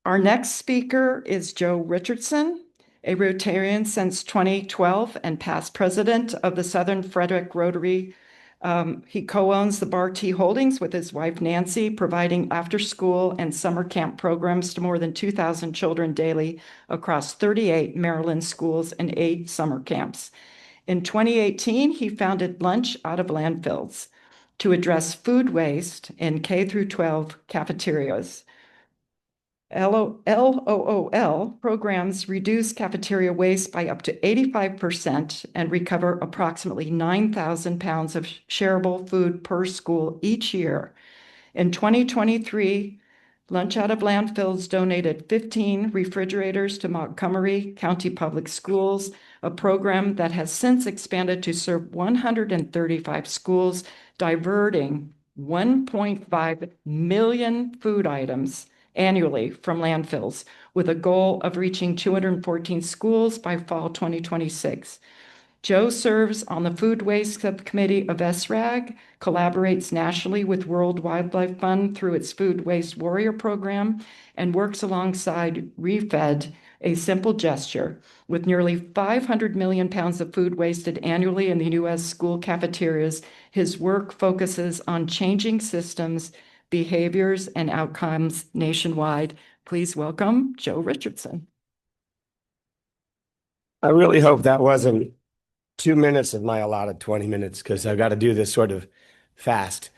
Our next speaker is Joe Richardson, a Rotarian since 2012 and past president of the Southern Frederick Rotary. He co-owns the Bar T Holdings with his wife Nancy, providing after-school and summer camp programs to more than 2,000 children daily across 38 Maryland schools and 8 summer camps. In 2018, he founded Lunch Out of Landfills to address food waste in K through 12 cafeterias. LOOL programs reduce cafeteria waste by up to 85% and recover approximately 9,000 pounds of shareable food per school each year. In 2023, Lunch Out of Landfills donated 15 refrigerators to Montgomery County Public Schools, a program that has since expanded to serve 135 schools, diverting 1.5 million food items annually from landfills, with a goal of reaching 214 schools by fall 2026. Joe serves on the Food Waste Subcommittee of SRAG, collaborates nationally with World Wildlife Fund through its Food Waste Warrior program, and works alongside ReFed, a simple gesture. With nearly 500 million pounds of food wasted annually in the U.S. school cafeterias, his work focuses on changing systems, behaviors, and outcomes nationwide. Please welcome Joe Richardson. I really hope that wasn't 2 minutes of my allotted 20 minutes, because I've got to do this sort of fast.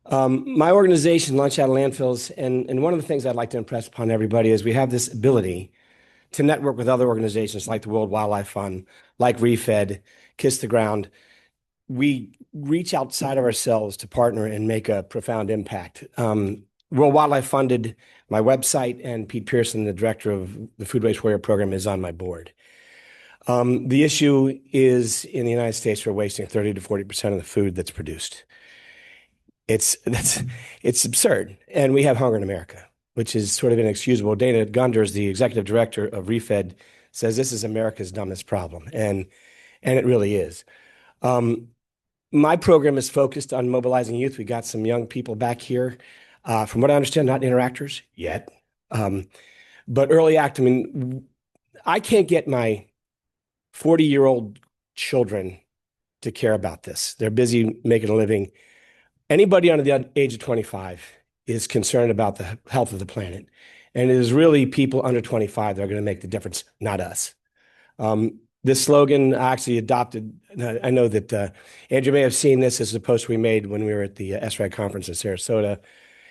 My organization, Lunch Out of Landfills, and one of the things I'd like to impress upon everybody is we have this ability to network with other organizations like the World Wildlife Fund, like ReFed, Kiss the Ground. We reach outside of ourselves to partner and make a profound impact. World Wildlife funded my website, and Pete Pearson, the director of the Food Waste Warrior program, is on my board. The issue is in the United States, we're wasting 30 to 40% of the food that's produced. It's absurd. And we have hunger in America, which is sort of inexcusable. Dana Gunders, the executive director of ReFed, says this is America's dumbest problem. And it really is. My program is focused on mobilizing youth. We got some young people back here. From what I understand, not interactors yet. But early act, I mean, I can't get my 40-year-old children to care about this. They're busy making a living. Anybody under the age of 25 is concerned about the health of the planet. And it is really people under 25 that are going to make the difference, not us. This slogan I actually adopted. I know that Andrew may have seen this as a post we made when we were at the SRAG conference in Sarasota.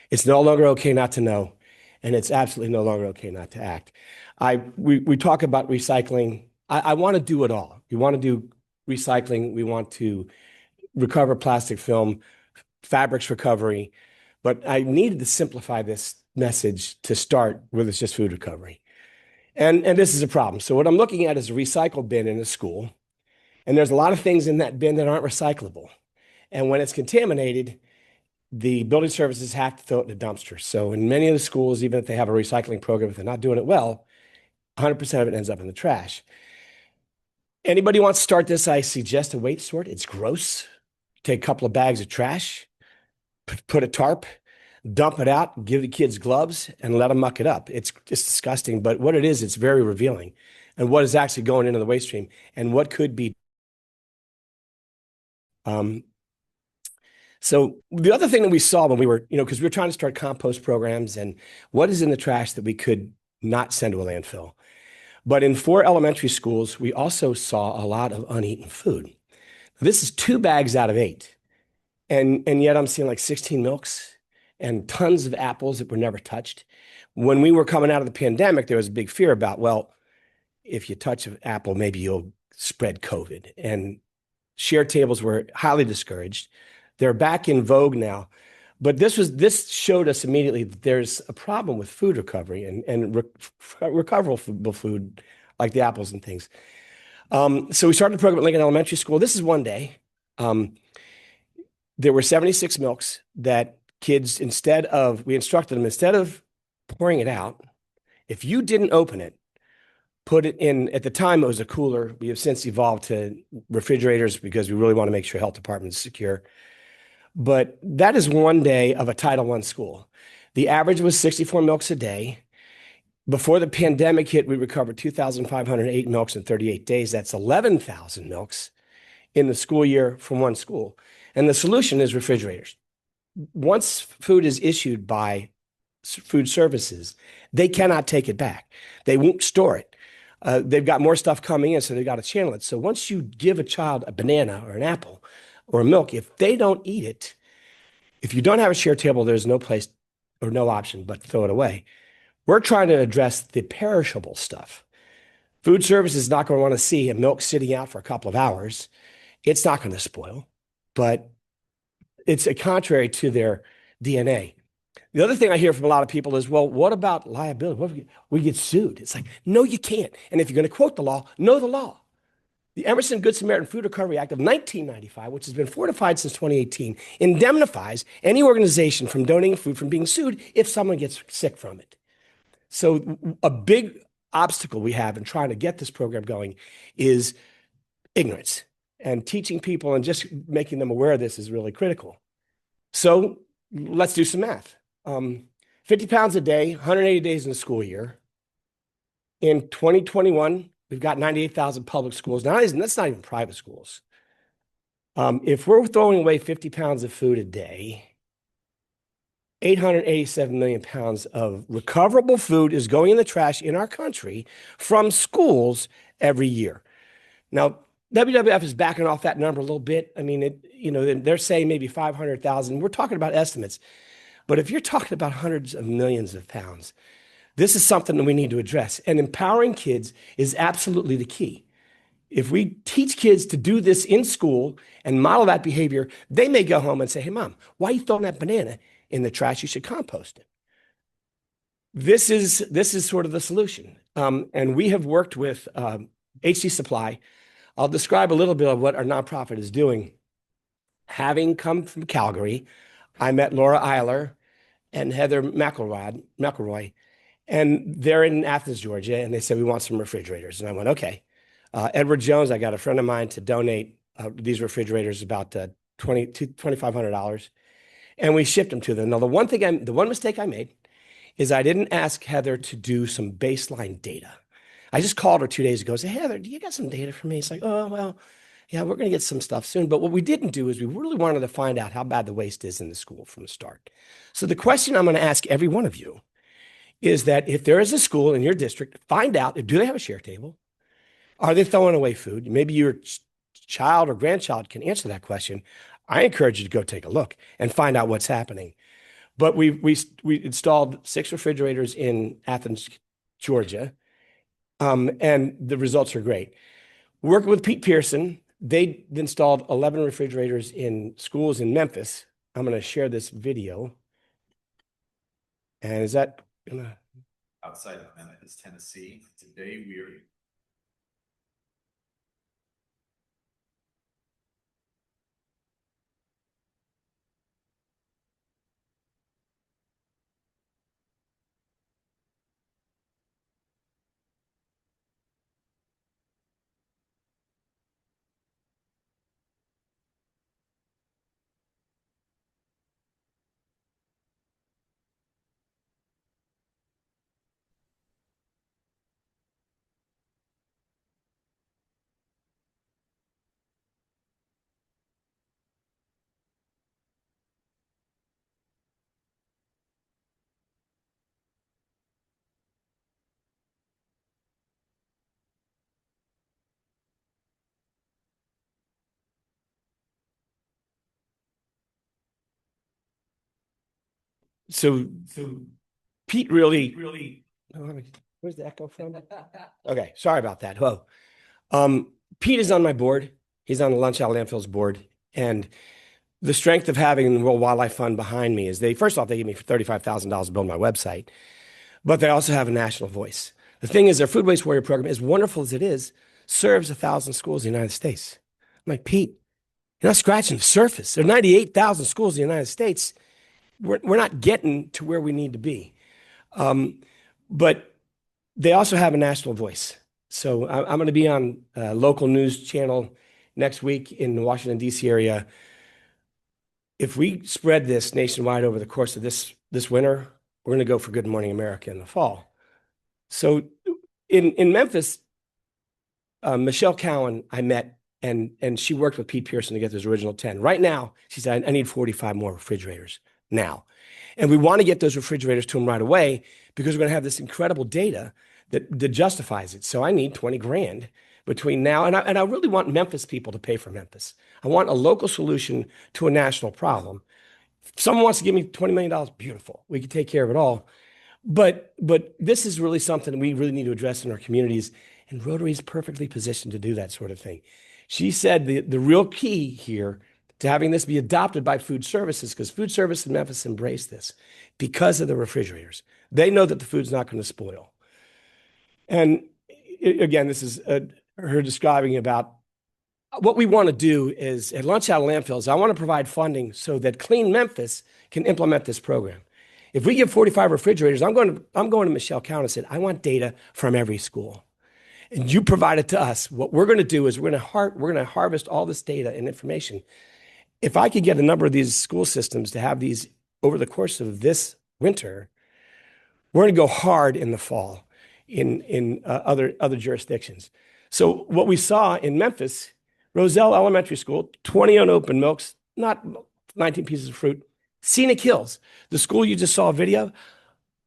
It's no longer okay not to know, and it's absolutely no longer okay not to act. We talk about recycling. I want to do it all. We want to do recycling. We want to recover plastic film, fabrics recovery, but I needed to simplify this message to start with it's just food recovery. And this is a problem. So what I'm looking at is a recycle bin in a school, and there's a lot of things in that bin that aren't recyclable. And when it's contaminated, the building services have to throw it in a dumpster. So in many of the schools, even if they have a recycling program, if they're not doing it well, 100% of it ends up in the trash. Anybody wants to start this, I suggest a weight sort. It's gross. Take a couple of bags of trash, put a tarp, dump it out, give the kids gloves, and let them muck it up. It's just disgusting, but what it is, it's very revealing. And what is actually going into the waste stream and what could be. So the other thing that we saw when we were, because we were trying to start compost programs and what is in the trash that we could not send to a landfill. But in 4 elementary schools, we also saw a lot of uneaten food. This is 2 bags out of 8. And yet I'm seeing like 16 milks and tons of apples that were never touched. When we were coming out of the pandemic, there was a big fear about, well, if you touch an apple, maybe you'll spread COVID. And share tables were highly discouraged. They're back in vogue now. But this showed us immediately that there's a problem with food recovery and recoverable food like the apples and things. So we started the program at Lincoln Elementary School. This is one day. There were 76 milks that kids, we instructed them, instead of pouring it out, if you didn't open it, put it in, at the time it was a cooler. We have since evolved to refrigerators because we really want to make sure health department is secure. But that is one day of a Title I school. The average was 64 milks a day. Before the pandemic hit, we recovered 2,508 milks in 38 days. That's 11,000 milks in the school year from one school. And the solution is refrigerators. Once food is issued by food services, they cannot take it back. They won't store it. They've got more stuff coming in, so they've got to channel it. So once you give a child a banana or an apple or a milk, if they don't eat it, if you don't have a share table, there's no place or no option but to throw it away. We're trying to address the perishable stuff. Food service is not going to want to see a milk sitting out for a couple of hours. It's not going to spoil, but it's contrary to their DNA. The other thing I hear from a lot of people is, well, what about liability? What if we get sued? It's like, no, you can't. And if you're going to quote the law, know the law. The Emerson Good Samaritan Food Recovery Act of 1995, which has been fortified since 2018, indemnifies any organization from donating food from being sued if someone gets sick from it. So a big obstacle we have in trying to get this program going is ignorance, and teaching people and just making them aware of this is really critical. So let's do some math. 50 pounds a day, 180 days in the school year. In 2021, we've got 98,000 public schools. Now, that's not even private schools. If we're throwing away 50 pounds of food a day, 887 million pounds of recoverable food is going in the trash in our country from schools every year. Now, WWF is backing off that number a little bit. I mean, they're saying maybe 500,000. We're talking about estimates. But if you're talking about hundreds of millions of pounds, this is something that we need to address. And empowering kids is absolutely the key. If we teach kids to do this in school and model that behavior, they may go home and say, hey, Mom, why are you throwing that banana in the trash? You should compost it. This is sort of the solution. And we have worked with HC Supply. I'll describe a little bit of what our nonprofit is doing. Having come from Calgary, I met Laura Eiler and Heather McElroy, and they're in Athens, Georgia, and they said, we want some refrigerators. And I went, okay. Edward Jones, I got a friend of mine to donate these refrigerators, about $2,500, and we shipped them to them. Now, the one mistake I made is I didn't ask Heather to do some baseline data. I just called her 2 days ago and said, hey, Heather, do you got some data for me? It's like, oh, well, yeah, we're going to get some stuff soon. But what we didn't do is we really wanted to find out how bad the waste is in the school from the start. So the question I'm going to ask every one of you is that if there is a school in your district, find out, do they have a share table? Are they throwing away food? Maybe your child or grandchild can answer that question. I encourage you to go take a look and find out what's happening. But we installed 6 refrigerators in Athens, Georgia, and the results are great. Working with Pete Pearson, they installed 11 refrigerators in schools in Memphis. I'm going to share this video. And is that gonna... Outside of Memphis, Tennessee. Today we are So Pete really, where's the echo from? Okay, sorry about that. Whoa. Pete is on my board. He's on the Lunch Out of Landfills board. And the strength of having the World Wildlife Fund behind me is first off, they gave me $35,000 to build my website, but they also have a national voice. The thing is, their Food Waste Warrior program, as wonderful as it is, serves 1,000 schools in the United States. I'm like, Pete, you're not scratching the surface. There are 98,000 schools in the United States. We're not getting to where we need to be. But they also have a national voice. So I'm going to be on a local news channel next week in the Washington, D.C. area. If we spread this nationwide over the course of this winter, we're going to go for Good Morning America in the fall. So in Memphis, Michelle Cowan, I met, and she worked with Pete Pearson to get those original 10. Right now, she said, I need 45 more refrigerators now. And we want to get those refrigerators to them right away because we're going to have this incredible data that justifies it. So I need 20 grand between now, and I really want Memphis people to pay for Memphis. I want a local solution to a national problem. If someone wants to give me $20 million, beautiful. We can take care of it all. But this is really something we really need to address in our communities, and Rotary is perfectly positioned to do that sort of thing. She said the real key here to having this be adopted by food services, because food service in Memphis embrace this because of the refrigerators. They know that the food's not going to spoil. And again, this is her describing about what we want to do is at Lunch Out of Landfills, I want to provide funding so that Clean Memphis can implement this program. If we give 45 refrigerators, I'm going to Michelle Cowan and said, I want data from every school. And you provide it to us. What we're going to do is we're going to harvest all this data and information. If I could get a number of these school systems to have these over the course of this winter, we're going to go hard in the fall in other jurisdictions. So what we saw in Memphis, Roselle Elementary School, 20 unopened milks, not 19 pieces of fruit, scenic hills. The school you just saw a video,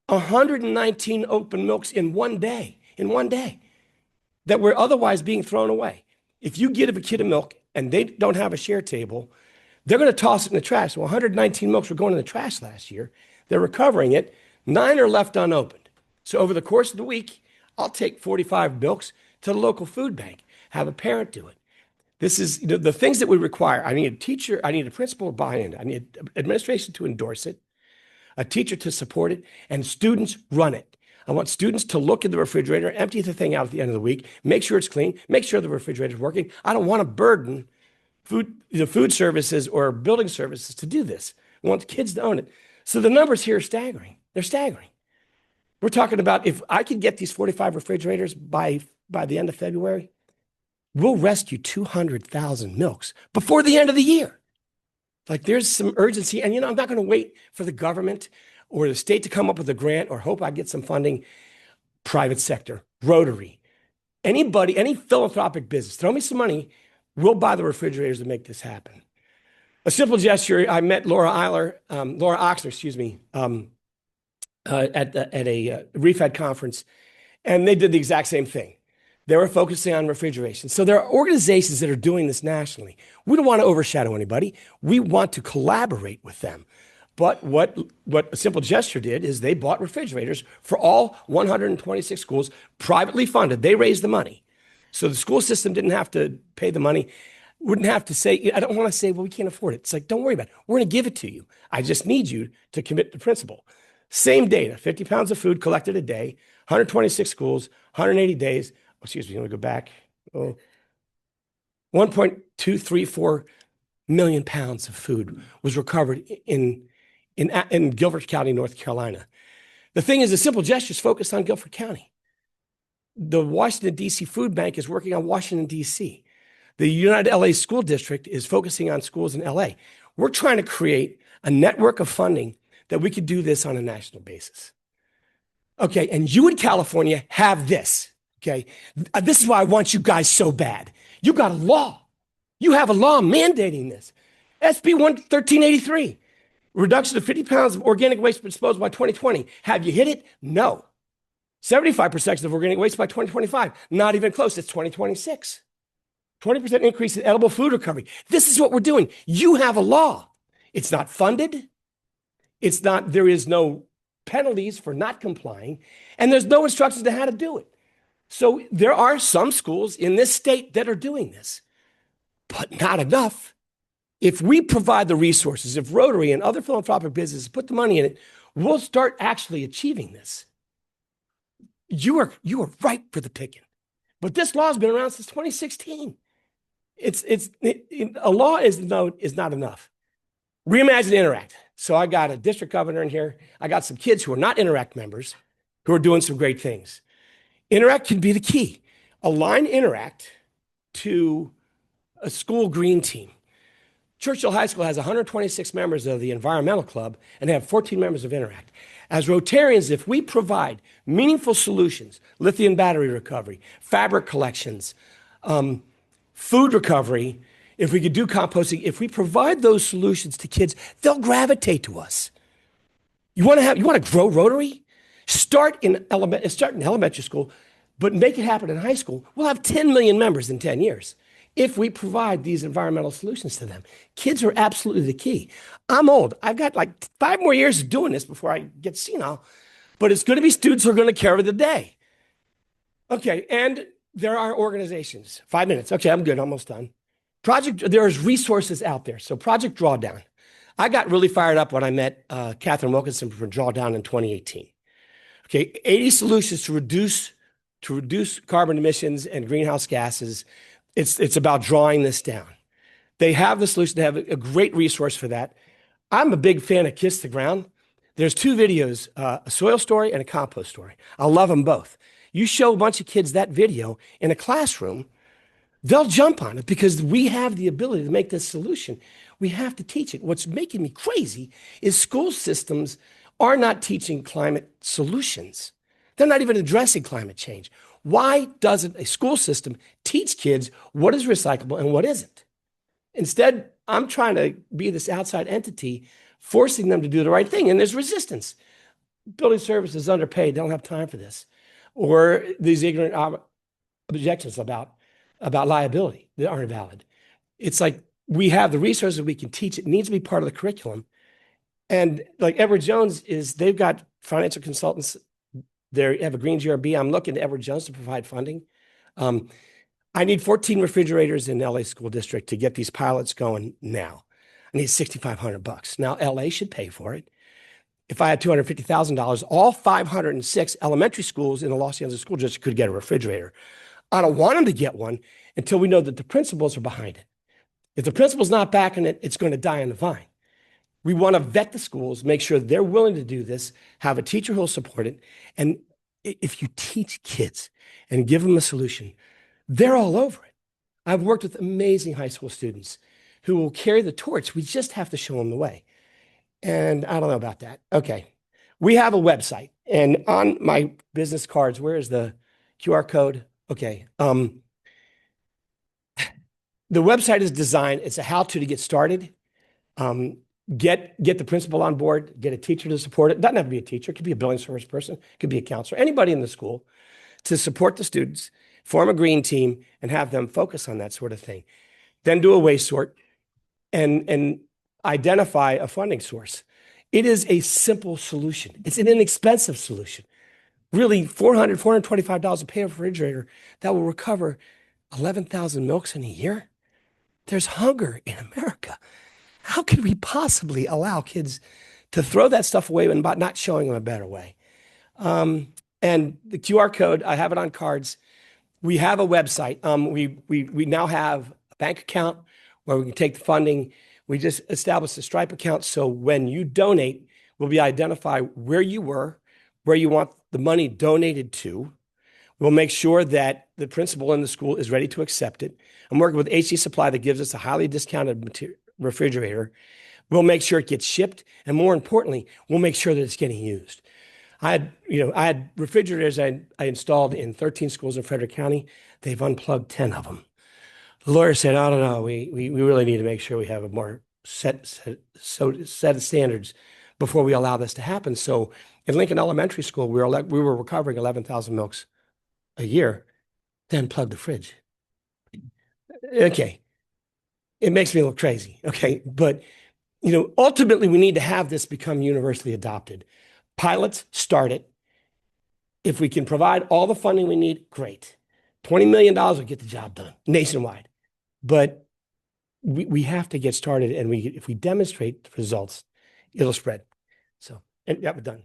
119 open milks in one day, that were otherwise being thrown away. If you give a kid a milk and they don't have a share table, they're going to toss it in the trash. Well, 119 milks were going in the trash last year. They're recovering it. 9 are left unopened. So over the course of the week, I'll take 45 milks to the local food bank, have a parent do it. This is the things that we require. I need a teacher, I need a principal to buy in, I need administration to endorse it, a teacher to support it, and students run it. I want students to look at the refrigerator, empty the thing out at the end of the week, make sure it's clean, make sure the refrigerator is working. I don't want to burden the food services or building services to do this. I want the kids to own it. So the numbers here are staggering. They're staggering. We're talking about if I could get these 45 refrigerators by the end of February, we'll rescue 200,000 milks before the end of the year. Like there's some urgency. And, I'm not going to wait for the government or the state to come up with a grant or hope I get some funding. Private sector, Rotary, anybody, any philanthropic business, throw me some money. We'll buy the refrigerators to make this happen. A simple gesture. I met Laura Oxner, at a REFED conference, and they did the exact same thing. They were focusing on refrigeration. So there are organizations that are doing this nationally. We don't want to overshadow anybody. We want to collaborate with them. But what a simple gesture did is they bought refrigerators for all 126 schools, privately funded. They raised the money. So the school system didn't have to pay the money, wouldn't have to say, I don't want to say, well, we can't afford it. It's like, don't worry about it. We're going to give it to you. I just need you to commit the principle. Same data, 50 pounds of food collected a day, 126 schools, 180 days. Excuse me, let me go back. 1.234 million pounds of food was recovered in Guilford County, North Carolina. The thing is, the simple gesture is focused on Guilford County. The Washington, D.C. Food Bank is working on Washington, D.C. The United LA School District is focusing on schools in LA. We're trying to create a network of funding that we could do this on a national basis. Okay, and you in California have this, okay? This is why I want you guys so bad. You got a law. You have a law mandating this. SB 1383, reduction of 50 pounds of organic waste disposal by 2020. Have you hit it? No. 75% of organic waste by 2025. Not even close. It's 2026. 20% increase in edible food recovery. This is what we're doing. You have a law. It's not funded. There is no penalties for not complying, and there's no instructions to how to do it. So there are some schools in this state that are doing this, but not enough. If we provide the resources, if Rotary and other philanthropic businesses put the money in it, we'll start actually achieving this. You are ripe for the picking. But this law has been around since 2016. A law is not enough. Reimagine Interact. So I got a district governor in here. I got some kids who are not Interact members who are doing some great things. Interact can be the key. Align Interact to a school green team. Churchill High School has 126 members of the environmental club and they have 14 members of Interact. As Rotarians, if we provide meaningful solutions, lithium battery recovery, fabric collections, food recovery, if we could do composting, if we provide those solutions to kids, they'll gravitate to us. You want to grow Rotary? Start in elementary school, but make it happen in high school. We'll have 10 million members in 10 years if we provide these environmental solutions to them. Kids are absolutely the key. I'm old. I've got like 5 more years of doing this before I get senile, but it's going to be students who are going to carry the day. Okay, and there are organizations. 5 minutes. Okay, I'm good. Almost done. There's resources out there. So Project Drawdown. I got really fired up when I met Catherine Wilkinson from Drawdown in 2018. Okay, 80 solutions to reduce carbon emissions and greenhouse gases. It's about drawing this down. They have the solution. They have a great resource for that. I'm a big fan of Kiss the Ground. There's 2 videos, a soil story and a compost story. I love them both. You show a bunch of kids that video in a classroom, they'll jump on it because we have the ability to make this solution. We have to teach it. What's making me crazy is school systems are not teaching climate solutions. They're not even addressing climate change. Why doesn't a school system teach kids what is recyclable and what isn't? Instead, I'm trying to be this outside entity, forcing them to do the right thing, and there's resistance. Building services underpaid, don't have time for this. Or these ignorant objections about liability that aren't valid. It's like we have the resources, we can teach it. It needs to be part of the curriculum. And like Edward Jones they've got financial consultants. They have a green GRB. I'm looking to Edward Jones to provide funding. I need 14 refrigerators in LA school district to get these pilots going now. I need $6,500. Now LA should pay for it. If I had $250,000, all 506 elementary schools in the Los Angeles school district could get a refrigerator. I don't want them to get one until we know that the principals are behind it. If the principal's not backing it, it's going to die on the vine. We want to vet the schools, make sure they're willing to do this, have a teacher who'll support it. And if you teach kids and give them a solution, they're all over it. I've worked with amazing high school students who will carry the torch. We just have to show them the way. And I don't know about that. Okay. We have a website, and on my business cards, where is the QR code? Okay. The website is designed, it's a how-to get started. Get the principal on board, get a teacher to support it. Doesn't have to be a teacher, it could be a building service person, it could be a counselor, anybody in the school to support the students, form a green team, and have them focus on that sort of thing. Then do a waste sort and identify a funding source. It is a simple solution. It's an inexpensive solution. Really, $400, $425 to pay a refrigerator that will recover 11,000 milks in a year. There's hunger in America. How could we possibly allow kids to throw that stuff away and not showing them a better way? And the QR code, I have it on cards. We have a website. We now have a bank account where we can take the funding. We just established a Stripe account. So when you donate, we'll identify where you were, where you want the money donated to. We'll make sure that the principal in the school is ready to accept it. I'm working with HD Supply that gives us a highly discounted refrigerator. We'll make sure it gets shipped. And more importantly, we'll make sure that it's getting used. I had refrigerators I installed in 13 schools in Frederick County. They've unplugged 10 of them. The lawyer said, I don't know, we really need to make sure we have a more set of standards before we allow this to happen. So in Lincoln Elementary School, we were recovering 11,000 milks a year, then plug the fridge. Okay. It makes me look crazy. Okay. But, ultimately we need to have this become universally adopted. Pilots, start it. If we can provide all the funding we need, great. $20 million will get the job done nationwide. But we have to get started, and if we demonstrate the results, it'll spread. So, and yeah, we're done.